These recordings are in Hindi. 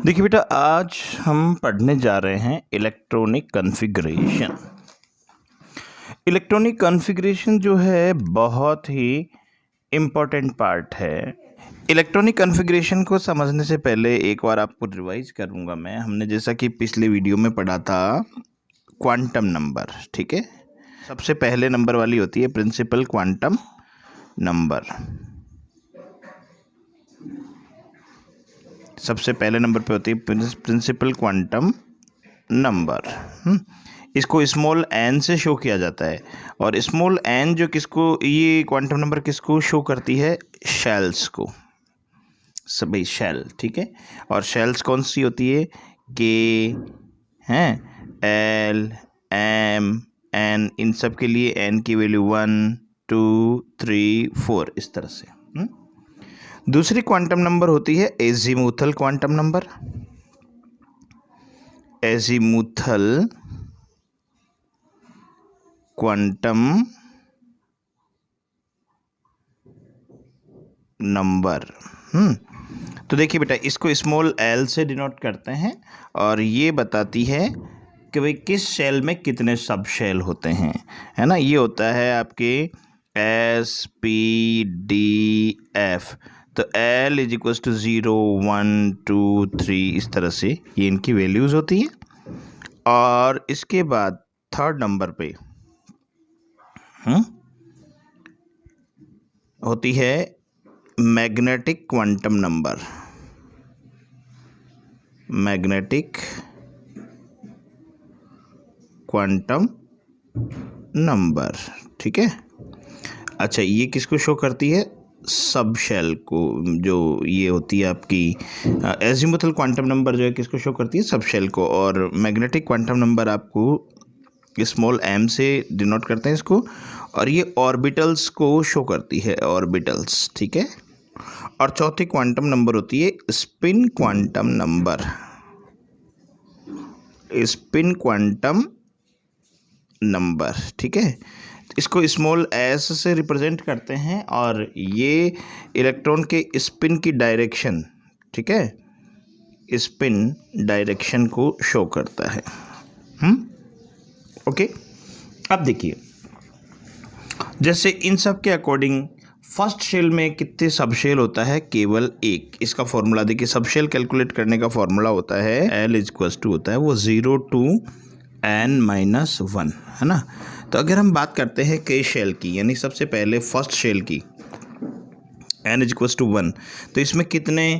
देखिए बेटा, आज हम पढ़ने जा रहे हैं इलेक्ट्रॉनिक कॉन्फ़िगरेशन। इलेक्ट्रॉनिक कॉन्फ़िगरेशन जो है बहुत ही इम्पोर्टेंट पार्ट है। इलेक्ट्रॉनिक कॉन्फ़िगरेशन को समझने से पहले एक बार आपको रिवाइज़ करूँगा मैं। हमने जैसा कि पिछले वीडियो में पढ़ा था क्वांटम नंबर, ठीक है। सबसे पहले नंबर वाली होती है प्रिंसिपल क्वांटम नंबर। सबसे पहले नंबर पे होती है प्रिंसिपल क्वांटम नंबर। इसको स्मॉल एन से शो किया जाता है और स्मॉल एन जो किसको, ये क्वांटम नंबर किसको शो करती है? शेल्स को, सभी शेल, ठीक है। और शेल्स कौन सी होती है? के हैं, एल, एम, एन, इन सब के लिए एन की वैल्यू 1, 2, 3, 4 इस तरह से। दूसरी क्वांटम नंबर होती है azimuthal quantum number. Azimuthal quantum number. तो देखिए बेटा, इसको स्मॉल एल से डिनोट करते हैं और ये बताती है कि भाई किस शेल में कितने सब शेल होते हैं, है ना। ये होता है आपके एस, पी, डी, एफ। तो एल इज इक्वल टू 0, 1, 2, 3 इस तरह से ये इनकी वैल्यूज़ होती है। और इसके बाद थर्ड नंबर पे होती है magnetic quantum number. Magnetic quantum number, ठीक है। अच्छा, ये किसको शो करती है? सब शेल को। जो ये होती है आपकी एजीमुथल क्वांटम नंबर जो है किसको शो करती है? सब शेल को। और मैग्नेटिक क्वांटम नंबर आपको स्मॉल एम से डिनोट करते हैं इसको, और ये ऑर्बिटल्स को शो करती है, ऑर्बिटल्स, ठीक है। और चौथी क्वांटम नंबर होती है spin quantum number. Spin quantum number, ठीक है। इसको स्मॉल एस से रिप्रेजेंट करते हैं और ये इलेक्ट्रॉन के स्पिन की डायरेक्शन, ठीक है, स्पिन डायरेक्शन को शो करता है। ओके। अब देखिए, जैसे इन सब के अकॉर्डिंग फर्स्ट शेल में कितने सब शेल होता है? केवल एक। इसका फॉर्मूला देखिए, सब शेल कैलकुलेट करने का फॉर्मूला होता है एल इज इक्वल टू होता है वो 0 to n-1, है ना। तो अगर हम बात करते हैं के शेल की, यानी सबसे पहले फर्स्ट शेल की, n इज इक्वल टू 1, तो इसमें कितने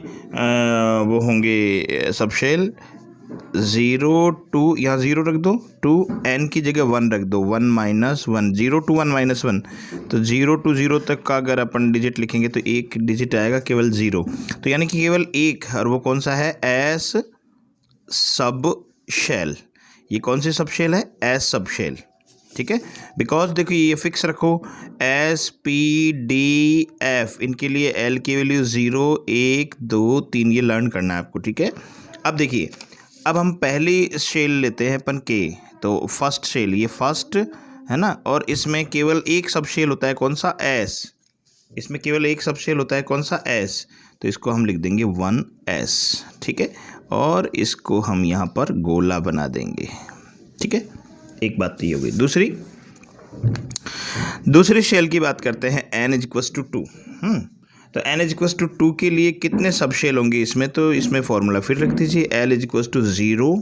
वो होंगे सब शेल? 0 to, यहाँ 0 रख दो, 2 n की जगह 1 रख दो, 1 - 1, 0 to 1 - 1। तो 0 to 0 तक का अगर अपन डिजिट लिखेंगे तो एक डिजिट आएगा केवल 0। तो यानी कि केवल एक, और वो कौन सा है? एस सब शेल। ये कौन सी सब शेल है? एस सब शेल, ठीक है। बिकॉज देखो ये फिक्स रखो, एस, पी, डी, एफ, इनके लिए एल की वैल्यू 0, 1, 2, 3 ये लर्न करना है आपको, ठीक है। अब देखिए, अब हम पहली शेल लेते हैं अपन के, तो फर्स्ट शेल, ये फर्स्ट है ना, और इसमें केवल एक सब शेल होता है, कौन सा? एस। इसमें केवल एक सब शेल होता है, कौन सा? एस। तो इसको हम लिख देंगे 1s, ठीक है। और इसको हम यहाँ पर गोला बना देंगे, ठीक है। एक बात तो ये हो गई। दूसरी शेल की बात करते हैं, n इज इक्वल टू 2। तो n इज इक्वल टू 2 के लिए कितने सब शेल होंगे इसमें? तो इसमें फॉर्मूला फिर रख दीजिए, l is equal to 0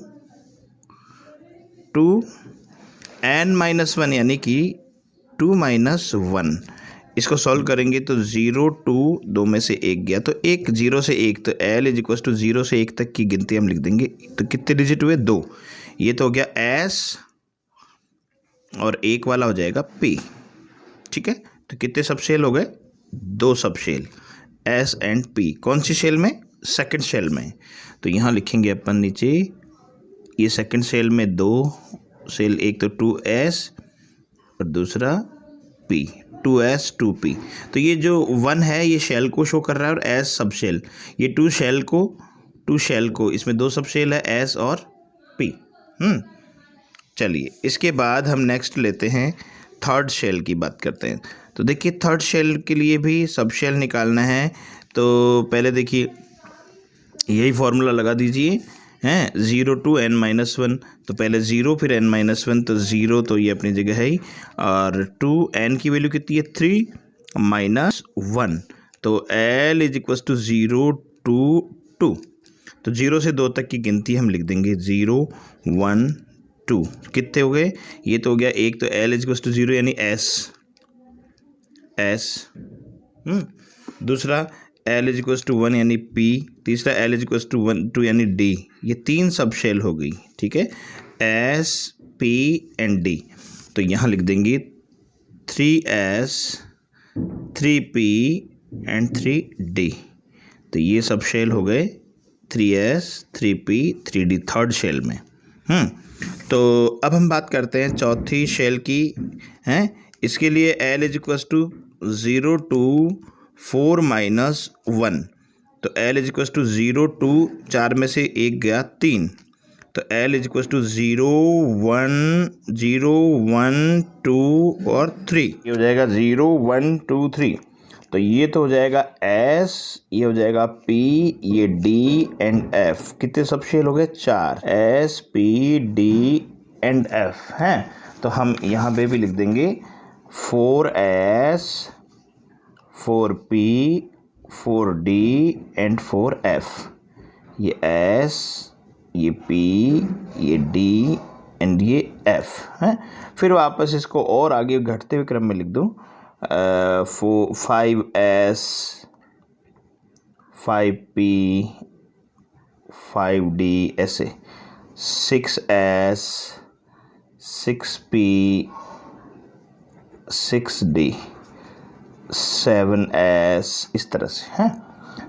to n-1, यानी कि 2 - 1। इसको सॉल्व करेंगे तो 0 to 2 में से 1 गया, तो 1, 0 से 1, तो l इज इक्वल टू 0 से 1 तक की गिनती हम लिख देंगे। तो कितने डिजिट हुए? 2। ये तो हो गया s, और एक वाला हो जाएगा p, ठीक है। तो कितने सब शेल हो गए? 2 सब शेल, s एंड p। कौन सी शेल में? सेकंड शेल में। तो यहाँ लिखेंगे अपन नीचे, ये सेकंड शेल में 2 शेल, एक तो 2s और दूसरा p, 2s 2p। तो ये जो 1 है ये शेल को शो कर रहा है, और s सब शेल, ये 2 शेल को इसमें 2 सब शेल है, s और p। चलिए, इसके बाद हम नेक्स्ट लेते हैं थर्ड शेल की बात करते हैं। तो देखिए, थर्ड शेल के लिए भी सब शेल निकालना है। तो पहले देखिए, यही फॉर्मूला लगा दीजिए हैं, 0 to n-1, तो पहले 0 फिर n-1, तो 0 तो ये अपनी जगह है ही, और 2 n की वैल्यू कितनी है 3 -1, तो l is equal to 0 to 2, तो 0 से 2 तक की गिनती हम लिख देंगे 0 1 2, कितने हो गए, ये तो हो गया एक, तो l इज इक्वल टू 0 यानी s, दूसरा L इज इक्वल टू 1 यानी P, तीसरा L इज इक्वल टू 2 यानी D, ये 3 सब शेल हो गई, ठीक है, S P एंड D, तो यहाँ लिख देंगे 3S 3P एंड 3D, तो ये सब शेल हो गए 3S 3P 3D third shell में। तो अब हम बात करते हैं चौथी शेल की हैं, इसके लिए L is equal to 0 to 4 -1, तो L is equal to 0 to 4 में से एक गया 3, तो L इज इक्वल टू 0 1 0 1 2 और 3, ये हो जाएगा 0 1 2 3, तो ये तो हो जाएगा S, ये हो जाएगा P, ये D एंड F, कितने सब शेल हो गए 4, S P D and F हैं, तो हम यहाँ पे भी लिख देंगे 4S 4P 4D and 4F, ये S ये P ये D एंड ये F है। फिर वापस इसको और आगे घटते हुए क्रम में लिख दूँ, 5S 5P 5D ऐसे, 6S 6P 6D 7S, इस तरह से हैं,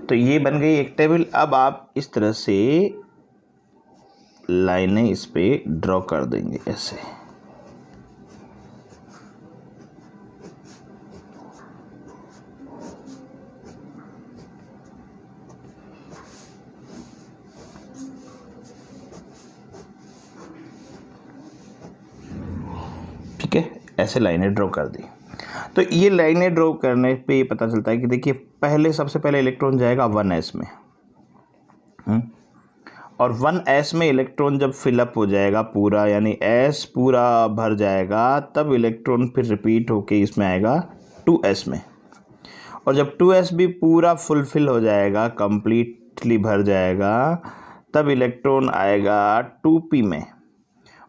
तो ये बन गई एक टेबल। अब आप इस तरह से लाइनें इस पे ड्रॉ कर देंगे ऐसे, ठीक है, ऐसे लाइनें ड्रॉ कर दी। तो ये लाइनें ड्रॉ करने पे ये पता चलता है कि देखिए पहले सबसे पहले इलेक्ट्रॉन जाएगा 1s में, और 1s में इलेक्ट्रॉन जब फिलअप हो जाएगा पूरा, यानी s पूरा भर जाएगा, तब इलेक्ट्रॉन फिर रिपीट होके इसमें आएगा 2s में, और जब 2s भी पूरा फुलफिल हो जाएगा, कंप्लीटली भर जाएगा, तब इलेक्ट्रॉन आएगा 2p में,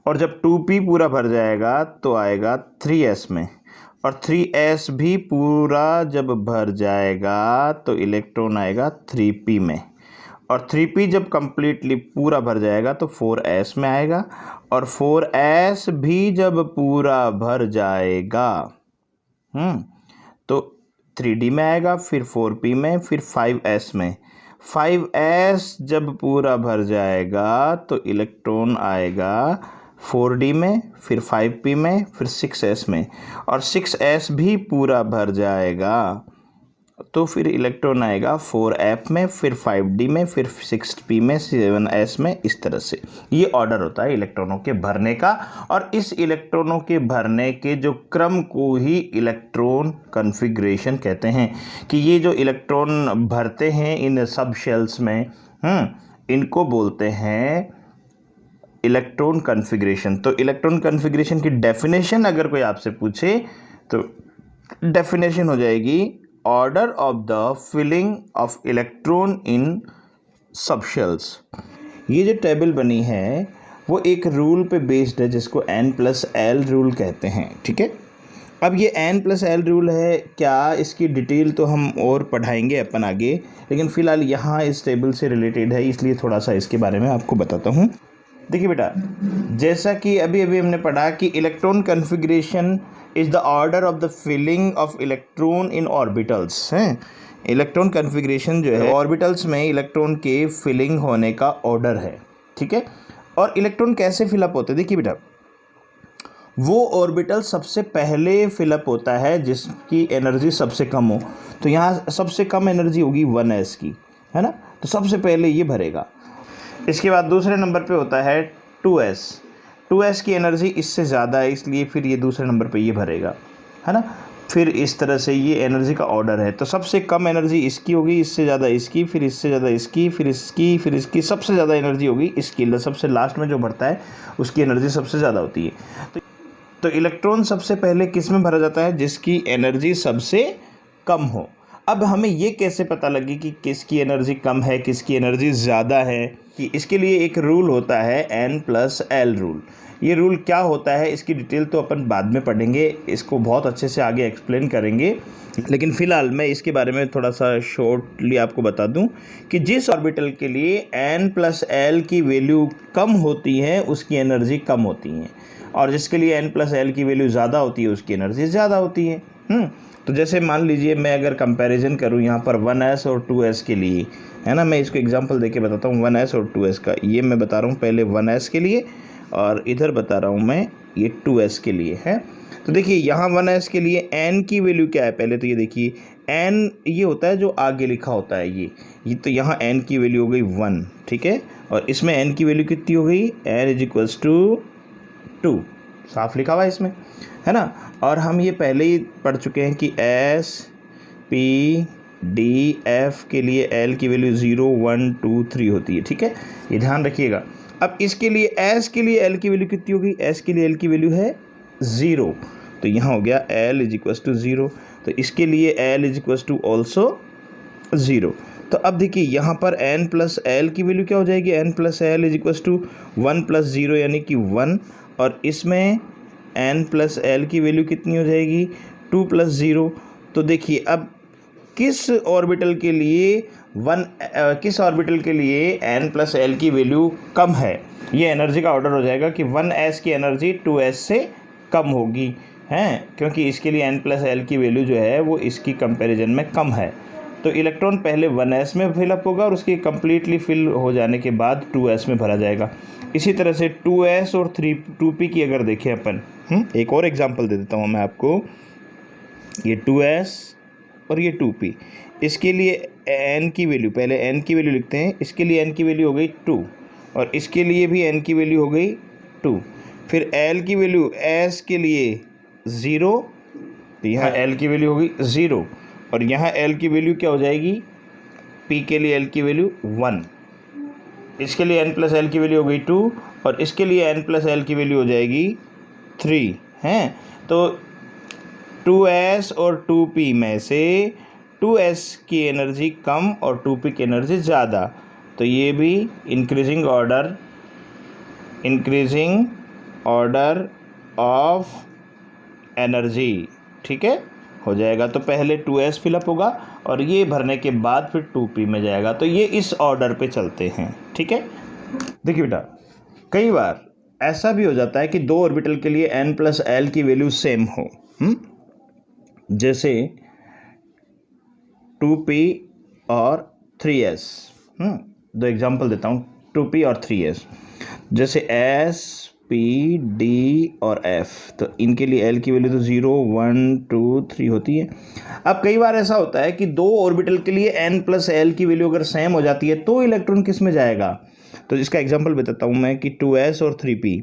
और जब 2p पूरा भर जाएगा तो आएगा 3s में, और 3s भी पूरा जब भर जाएगा तो इलेक्ट्रॉन आएगा 3p में, और 3p जब कम्प्लीटली पूरा भर जाएगा तो 4s में आएगा, और 4s भी जब पूरा भर जाएगा तो 3d में आएगा, फिर 4p में, फिर 5s में, 5s जब पूरा भर जाएगा तो इलेक्ट्रॉन आएगा 4d में, फिर 5p में, फिर 6s में, और 6s भी पूरा भर जाएगा तो फिर इलेक्ट्रॉन आएगा 4f में, फिर 5d में, फिर 6p में, 7s में, इस तरह से ये ऑर्डर होता है इलेक्ट्रॉनों के भरने का। और इस इलेक्ट्रॉनों के भरने के जो क्रम को ही इलेक्ट्रॉन कॉन्फ़िगरेशन कहते हैं, कि ये जो इलेक्ट्रॉन भरते हैं इन सब शेल्स में, इनको बोलते हैं इलेक्ट्रॉन कॉन्फ़िगरेशन। तो इलेक्ट्रॉन कॉन्फ़िगरेशन की डेफिनेशन अगर कोई आपसे पूछे तो डेफिनेशन हो जाएगी order of the filling of electron in sub shells. ये जो टेबल बनी है वो एक रूल पे बेस्ड है जिसको n+l रूल कहते हैं, ठीक है। अब ये n+l रूल है क्या, इसकी डिटेल तो हम और पढ़ाएंगे अपन आगे, लेकिन फ़िलहाल यहाँ इस टेबल से रिलेटेड है, इसलिए थोड़ा सा इसके बारे में आपको बताता हूँ। देखिए बेटा, जैसा कि अभी हमने पढ़ा कि electron configuration is the order of the filling of electron in orbitals हैं। इलेक्ट्रॉन कॉन्फ़िगरेशन जो है ऑर्बिटल्स में इलेक्ट्रॉन के फिलिंग होने का ऑर्डर है, ठीक है। और इलेक्ट्रॉन कैसे फिलअप होते हैं, देखिए बेटा, वो ऑर्बिटल सबसे पहले फिलअप होता है जिसकी एनर्जी सबसे कम हो। तो यहाँ सबसे कम एनर्जी होगी 1s की, है ना, तो सबसे पहले ये भरेगा। इसके बाद दूसरे नंबर पे होता है 2s की एनर्जी इससे ज़्यादा है, इसलिए फिर ये दूसरे नंबर पे ये भरेगा, है ना। फिर इस तरह से ये एनर्जी का ऑर्डर है। तो सबसे कम एनर्जी इसकी होगी, इससे ज़्यादा इसकी, फिर इससे ज़्यादा इसकी, फिर इसकी, फिर इसकी, सबसे ज़्यादा एनर्जी होगी इसकी। सबसे लास्ट में जो भरता है उसकी एनर्जी सबसे ज़्यादा होती है। तो इलेक्ट्रॉन सबसे पहले किस में भरा जाता है? जिसकी एनर्जी सबसे कम हो। अब हमें ये कैसे पता लगे कि किसकी एनर्जी कम है, किसकी एनर्जी ज़्यादा है? कि इसके लिए एक रूल होता है N+L रूल। ये रूल क्या होता है इसकी डिटेल तो अपन बाद में पढ़ेंगे, इसको बहुत अच्छे से आगे एक्सप्लेन करेंगे, लेकिन फ़िलहाल मैं इसके बारे में थोड़ा सा शॉर्टली आपको बता दूं कि जिस ऑर्बिटल के लिए N+L की वैल्यू कम होती है उसकी एनर्जी कम होती है, और जिसके लिए N+L की वैल्यू ज़्यादा होती है उसकी एनर्जी ज़्यादा होती है। तो जैसे मान लीजिए मैं अगर कंपैरिजन करूं यहाँ पर 1s और 2s के लिए, है ना, मैं इसको एग्जांपल देके बताता हूँ 1s और 2s का। ये मैं बता रहा हूँ पहले 1s के लिए और इधर बता रहा हूँ मैं ये 2s के लिए है। तो देखिए यहाँ 1s के लिए n की वैल्यू क्या है? पहले तो ये देखिए n ये होता है जो आगे लिखा होता है ये तो यहाँ n की वैल्यू हो गई 1, ठीक है, और इसमें n की वैल्यू कितनी हो गई? n = 2, साफ लिखा हुआ है इसमें, है ना। और हम ये पहले ही पढ़ चुके हैं कि S P D F के लिए L की वैल्यू 0 1 2 3 होती है, ठीक है, ये ध्यान रखिएगा। अब इसके लिए S के लिए L की वैल्यू कितनी होगी? S के लिए L की वैल्यू है 0, तो यहाँ हो गया L = 0। तो इसके लिए L = also 0। तो अब देखिए यहाँ पर N+L की वैल्यू क्या हो जाएगी? N+L = 1 + 0 यानी कि 1, और इसमें N+L की वैल्यू कितनी हो जाएगी? 2 + 0। तो देखिए अब किस ऑर्बिटल के लिए N+L की वैल्यू कम है? ये एनर्जी का ऑर्डर हो जाएगा कि 1s की एनर्जी 2s से कम होगी, हैं, क्योंकि इसके लिए N+L की वैल्यू जो है वो इसकी कंपैरिजन में कम है। तो इलेक्ट्रॉन पहले 1s में फिलअप होगा और उसकी कम्प्लीटली फिल हो जाने के बाद 2s में भरा जाएगा। इसी तरह से 2s और 2p की अगर देखें अपन, एक और एग्जांपल दे देता हूँ मैं आपको। ये 2s और ये 2p, इसके लिए n की वैल्यू, पहले n की वैल्यू लिखते हैं, इसके लिए n की वैल्यू हो गई 2, और इसके लिए भी n की वैल्यू हो गई 2। फिर l की वैल्यू, s के लिए 0, तो यहाँ l की वैल्यू हो गई 0, और यहाँ l की वैल्यू क्या हो जाएगी? p के लिए l की वैल्यू 1, इसके लिए N+L की वैल्यू हो गई 2, और इसके लिए N+L की वैल्यू हो जाएगी 3, हैं। तो 2s और 2p में से 2s की एनर्जी कम और 2p की एनर्जी ज़्यादा, तो ये भी इंक्रीजिंग ऑर्डर ऑफ एनर्जी, ठीक है, हो जाएगा। तो पहले 2s फिलअप होगा और ये भरने के बाद फिर 2p में जाएगा। तो ये इस ऑर्डर पे चलते हैं, ठीक है। देखिए बेटा, कई बार ऐसा भी हो जाता है कि दो ऑर्बिटल के लिए N+L की वैल्यू सेम हो, जैसे 2p और 3s। दो एग्जांपल देता हूँ, 2p और 3s, जैसे s p d और f, तो इनके लिए l की वैल्यू तो 0 1 2 3 होती है। अब कई बार ऐसा होता है कि दो ऑर्बिटल के लिए N+L की वैल्यू अगर सेम हो जाती है तो इलेक्ट्रॉन किस में जाएगा? तो इसका एग्जांपल बताता हूँ मैं कि 2s और 3p,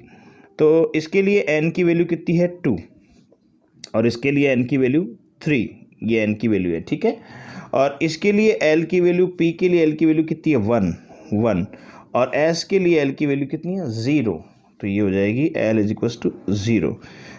तो इसके लिए n की वैल्यू कितनी है? 2, और इसके लिए n की वैल्यू 3, ये n की वैल्यू है, ठीक है। और इसके लिए l की वैल्यू, p के लिए l की वैल्यू कितनी है? 1, और s के लिए l की वैल्यू कितनी है? 0, तो ये हो जाएगी L = 0।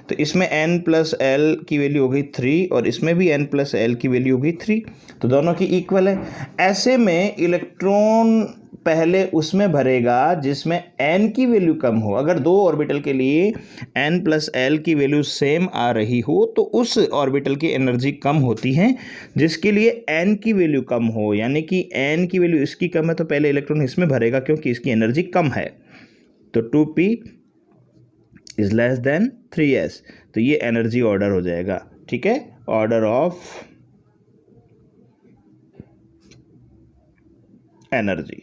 तो इसमें N+L की वैल्यू हो गई 3 और इसमें भी N+L की वैल्यू हो गई 3, तो दोनों की इक्वल है। ऐसे में इलेक्ट्रॉन पहले उसमें भरेगा जिसमें n की वैल्यू कम हो। अगर दो ऑर्बिटल के लिए N+L की वैल्यू सेम आ रही हो तो उस ऑर्बिटल की एनर्जी कम होती है जिसके लिए n की वैल्यू कम हो, यानी कि n की वैल्यू इसकी कम है तो पहले इलेक्ट्रॉन इसमें भरेगा क्योंकि इसकी एनर्जी कम है। तो 2p is less than 3s, तो ये एनर्जी ऑर्डर हो जाएगा, ठीक है, ऑर्डर ऑफ एनर्जी।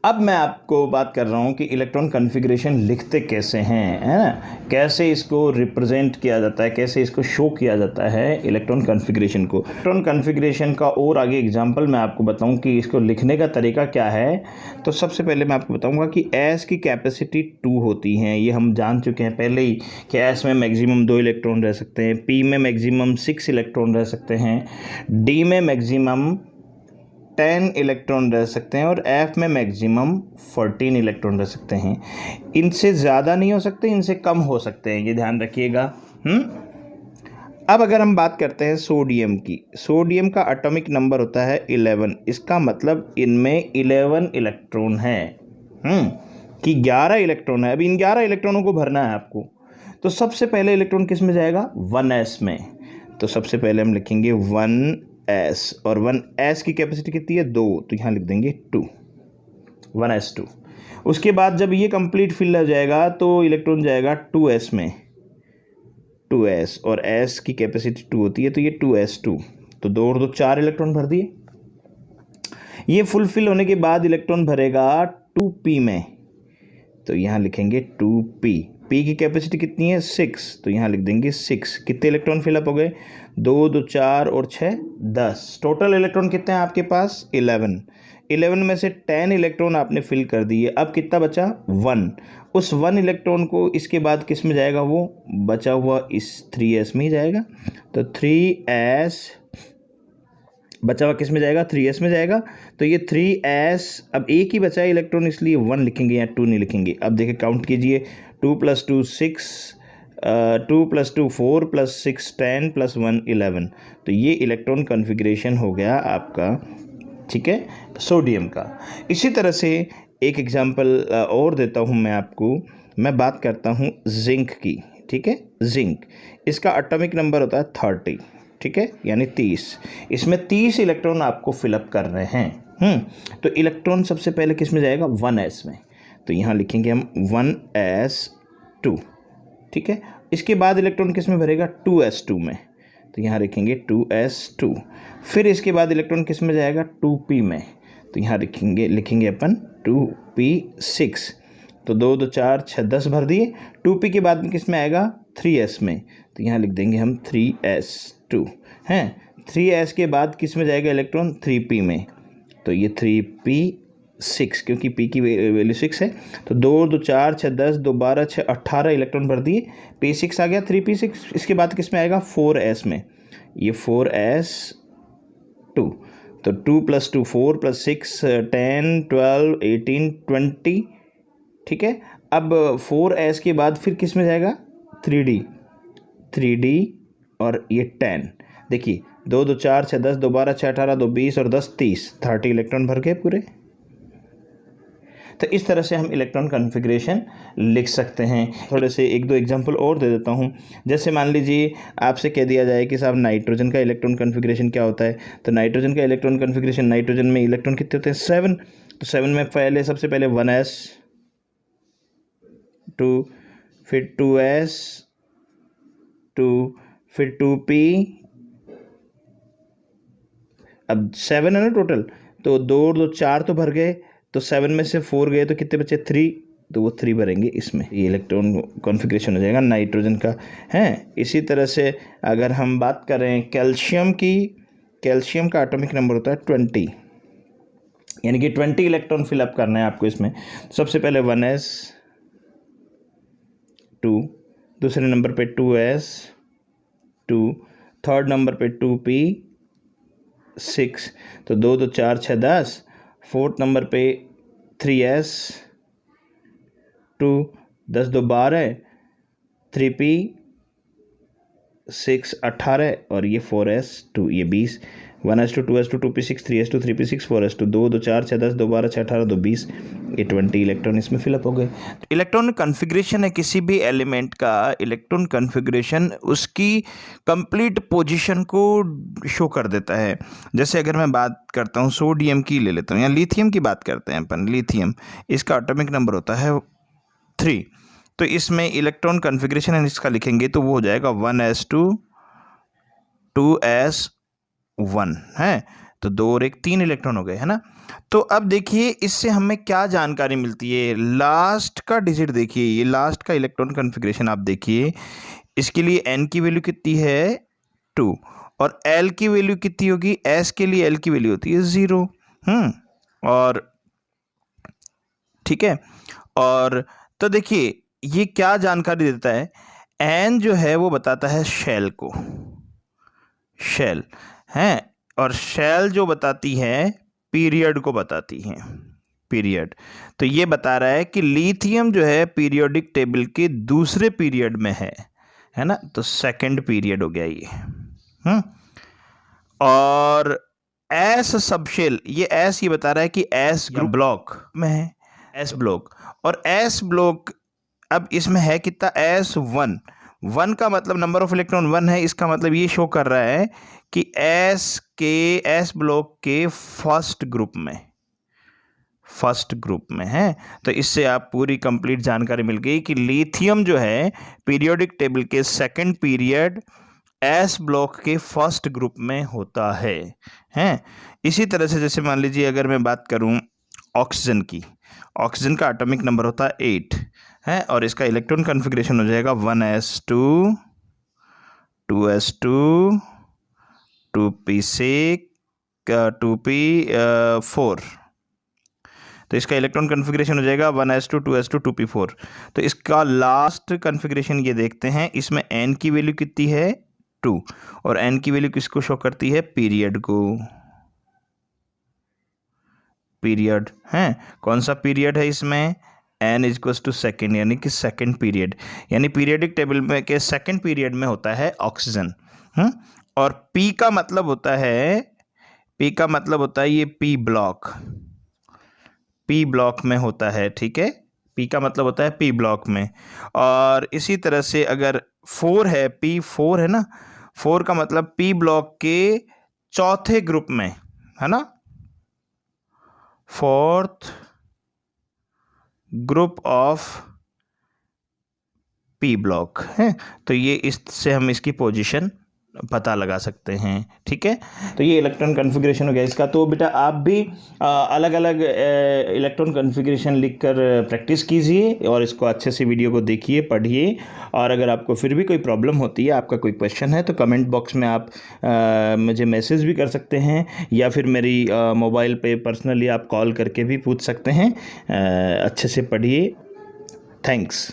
अब मैं आपको बात कर रहा हूँ कि इलेक्ट्रॉन कॉन्फ़िगरेशन लिखते कैसे हैं, है ना, कैसे इसको रिप्रेजेंट किया जाता है, कैसे इसको शो किया जाता है इलेक्ट्रॉन कॉन्फ़िगरेशन को। इलेक्ट्रॉन कॉन्फ़िगरेशन का और आगे एग्जांपल मैं आपको बताऊँ कि इसको लिखने का तरीका क्या है। तो सबसे पहले मैं आपको बताऊँगा कि एस की कैपेसिटी 2 होती हैं, ये हम जान चुके हैं पहले ही कि एस में मैक्सिमम 2 इलेक्ट्रॉन रह सकते हैं, पी में मैक्सिमम 6 इलेक्ट्रॉन रह सकते हैं, डी में मैक्सिमम 10 इलेक्ट्रॉन रह सकते हैं और एफ में मैक्सिमम 14 इलेक्ट्रॉन रह सकते हैं। इनसे ज़्यादा नहीं हो सकते, इनसे कम हो सकते हैं, ये ध्यान रखिएगा। अब अगर हम बात करते हैं सोडियम की, सोडियम का एटॉमिक नंबर होता है 11। इसका मतलब इनमें 11 इलेक्ट्रॉन है, कि 11 इलेक्ट्रॉन है। अब इन 11 इलेक्ट्रॉनों को भरना है आपको। तो सबसे पहले इलेक्ट्रॉन किस में जाएगा? 1s में। तो सबसे पहले हम लिखेंगे 1s, और 1s की कैपेसिटी कितनी है? 2, तो यहाँ लिख देंगे 2, 1s2। उसके बाद जब ये कंप्लीट फिल हो जाएगा तो इलेक्ट्रॉन जाएगा 2s में, 2s, और s की कैपेसिटी 2 होती है, तो ये 2s2। तो 2 और 2 4 इलेक्ट्रॉन भर दिए। ये फुलफिल होने के बाद इलेक्ट्रॉन भरेगा 2p में, तो यहाँ लिखेंगे 2p। p की कैपेसिटी कितनी है? 6, तो यहाँ लिख देंगे 6। कितने इलेक्ट्रॉन फिलअप हो गए? 2 2 4 और 6 10। टोटल इलेक्ट्रॉन कितने हैं आपके पास? 11। 11 में से 10 इलेक्ट्रॉन आपने फिल कर दिए। अब कितना बचा? 1। उस 1 इलेक्ट्रॉन को इसके बाद किस में जाएगा? वो बचा हुआ इस 3s में ही जाएगा। तो 3s बचा हुआ किस में जाएगा? 3s में जाएगा। तो ये 3s, अब एक ही बचा है इलेक्ट्रॉन, इसलिए 1 लिखेंगे या 2 नहीं लिखेंगे। अब देखिए काउंट कीजिए, 2 + 2 6, 2 + 2 4 + 6 10 + 1 11। तो ये इलेक्ट्रॉन कॉन्फ़िगरेशन हो गया आपका, ठीक है, सोडियम का। इसी तरह से एक एग्जांपल और देता हूँ मैं आपको। मैं बात करता हूँ जिंक की, ठीक है। जिंक, इसका एटॉमिक नंबर होता है 30, ठीक है, यानी 30। इसमें 30 इलेक्ट्रॉन आपको फिलअप कर रहे हैं। तो इलेक्ट्रॉन सबसे पहले किस में जाएगा? 1s में, तो यहाँ लिखेंगे हम 1s2, ठीक है। इसके बाद इलेक्ट्रॉन किस में भरेगा? 2s2 में, तो यहाँ लिखेंगे 2s2। फिर इसके बाद इलेक्ट्रॉन किस में जाएगा? 2p में, तो यहाँ लिखेंगे अपन 2p6। तो 2 2 4 6 10 भर दिए। 2p के बाद में किस में आएगा? 3s में, तो यहाँ लिख देंगे हम 3s2 हैं। 3s के बाद किस में जाएगा इलेक्ट्रॉन? 3p में, तो ये 3p6, क्योंकि p की वैल्यू 6 है। तो 2 2 4 6 10 2 12 6 18 इलेक्ट्रॉन भर दिए। p6 आ गया, 3p6। इसके बाद किस में आएगा? 4s में, ये 4s2। तो 2 + 2 4 + 6 10 12 18 20, ठीक है। अब 4s के बाद फिर किस में जाएगा? 3d और ये 10। देखिए 2 2 4 6 10 2 12 6 18 2 20 और 10 30 इलेक्ट्रॉन भर गए पूरे। तो इस तरह से हम इलेक्ट्रॉन कॉन्फ़िगरेशन लिख सकते हैं। थोड़े से 1-2 एग्जांपल और दे देता हूं। जैसे मान लीजिए आपसे कह दिया जाए कि साहब नाइट्रोजन का इलेक्ट्रॉन कॉन्फ़िगरेशन क्या होता है। तो नाइट्रोजन का इलेक्ट्रॉन कॉन्फ़िगरेशन, नाइट्रोजन में इलेक्ट्रॉन कितने होते हैं? 7। तो 7 में सबसे पहले 1s, 2, फिर 2s, 2, फिर 2p। अब 7 है ना टोटल, तो 2 और 2 4 तो भर गए। तो 7 में से 4 गए तो कितने बचे? 3, तो वो 3 भरेंगे इसमें। ये इलेक्ट्रॉन कॉन्फ़िगरेशन हो जाएगा नाइट्रोजन का, है। इसी तरह से अगर हम बात करें कैल्शियम की, कैल्शियम का एटॉमिक नंबर होता है 20, यानी कि 20 इलेक्ट्रॉन फिलअप करना है आपको इसमें। सबसे पहले 1s, 2, दूसरे नंबर पे 2s, 2, थर्ड नंबर पे 2p, 6। तो 2 2 4 6 10। फोर्थ नंबर पे 3s, 2, 10 2 12, 3p, 6 18 और ये 4s2, ये 20। 1s2 2s2 2p6 3s2 3p6 4s2, 2 2 4 6 10 2 12 6 18 2 20, ये 20 इलेक्ट्रॉन इसमें फिलअप हो गए। इलेक्ट्रॉन कॉन्फ़िगरेशन है किसी भी एलिमेंट का, इलेक्ट्रॉन कॉन्फ़िगरेशन उसकी कंप्लीट पोजीशन को शो कर देता है। जैसे अगर मैं बात करता हूँ सोडियम की, ले लेता हूँ, या लिथियम की बात करते हैं अपन। लिथियम, इसका एटॉमिक नंबर होता है 3। तो इसमें इलेक्ट्रॉन कॉन्फ़िगरेशन इसका लिखेंगे तो वो हो जाएगा 1s2 2s1 है। तो 2 और 1 3 इलेक्ट्रॉन हो गए, है ना। तो अब देखिए इससे हमें क्या जानकारी मिलती है, लास्ट का डिजिट देखिए, ये लास्ट का इलेक्ट्रॉन कन्फिग्रेशन आप देखिए, इसके लिए n की वैल्यू कितनी है 2 और l की वैल्यू कितनी होगी, s के लिए l की वैल्यू होती है 0। और ठीक है, और तो देखिए ये क्या जानकारी देता है, n जो है वो बताता है शेल को, शेल है, और शेल जो बताती है पीरियड को बताती है, पीरियड। तो ये बता रहा है कि लिथियम जो है पीरियोडिक टेबल के दूसरे पीरियड में है ना, तो सेकंड पीरियड हो गया ये। और एस सबशेल, ये एस ये बता रहा है कि एस ब्लॉक में है, एस ब्लॉक, और एस ब्लॉक अब इसमें है कितना, S1 का मतलब नंबर ऑफ इलेक्ट्रॉन 1 है, इसका मतलब ये शो कर रहा है कि एस ब्लॉक के फर्स्ट ग्रुप में है। तो इससे आप पूरी कंप्लीट जानकारी मिल गई कि लिथियम जो है पीरियोडिक टेबल के सेकंड पीरियड एस ब्लॉक के फर्स्ट ग्रुप में होता है। इसी तरह से जैसे मान लीजिए अगर मैं बात करूं ऑक्सीजन की, ऑक्सीजन का एटॉमिक नंबर होता है 8 है, और इसका इलेक्ट्रॉन कन्फिग्रेशन हो जाएगा 1s2 2s2 2p6 2p4। तो इसका इलेक्ट्रॉन कन्फिग्रेशन हो जाएगा 1s2 2s2 2p4। तो इसका लास्ट कन्फिग्रेशन ये देखते हैं, इसमें n की वैल्यू कितनी है 2, और n की वैल्यू किसको शो करती है, पीरियड को, पीरियड है। कौन सा पीरियड है इसमें, n इक्वल्स टू सेकेंड, यानी कि सेकेंड पीरियड, यानी पीरियडिक टेबल में के सेकेंड पीरियड में होता है ऑक्सीजन। और p का मतलब होता है, p का मतलब होता है ये p ब्लॉक में होता है, ठीक है, p का मतलब होता है p ब्लॉक में। और इसी तरह से अगर 4 है, p4 है ना, 4 का मतलब p ब्लॉक के चौथे ग्रुप में, है ना, fourth group of p block है। तो ये इससे हम इसकी पोजीशन पता लगा सकते हैं, ठीक है। तो ये इलेक्ट्रॉन कन्फिग्रेशन हो गया इसका। तो बेटा आप भी अलग अलग इलेक्ट्रॉन कन्फिग्रेशन लिखकर प्रैक्टिस कीजिए और इसको अच्छे से वीडियो को देखिए, पढ़िए। और अगर आपको फिर भी कोई प्रॉब्लम होती है, आपका कोई क्वेश्चन है, तो कमेंट बॉक्स में आप मुझे मैसेज भी कर सकते हैं, या फिर मेरी मोबाइल पे पर्सनली आप कॉल करके भी पूछ सकते हैं। अच्छे से पढ़िए। थैंक्स।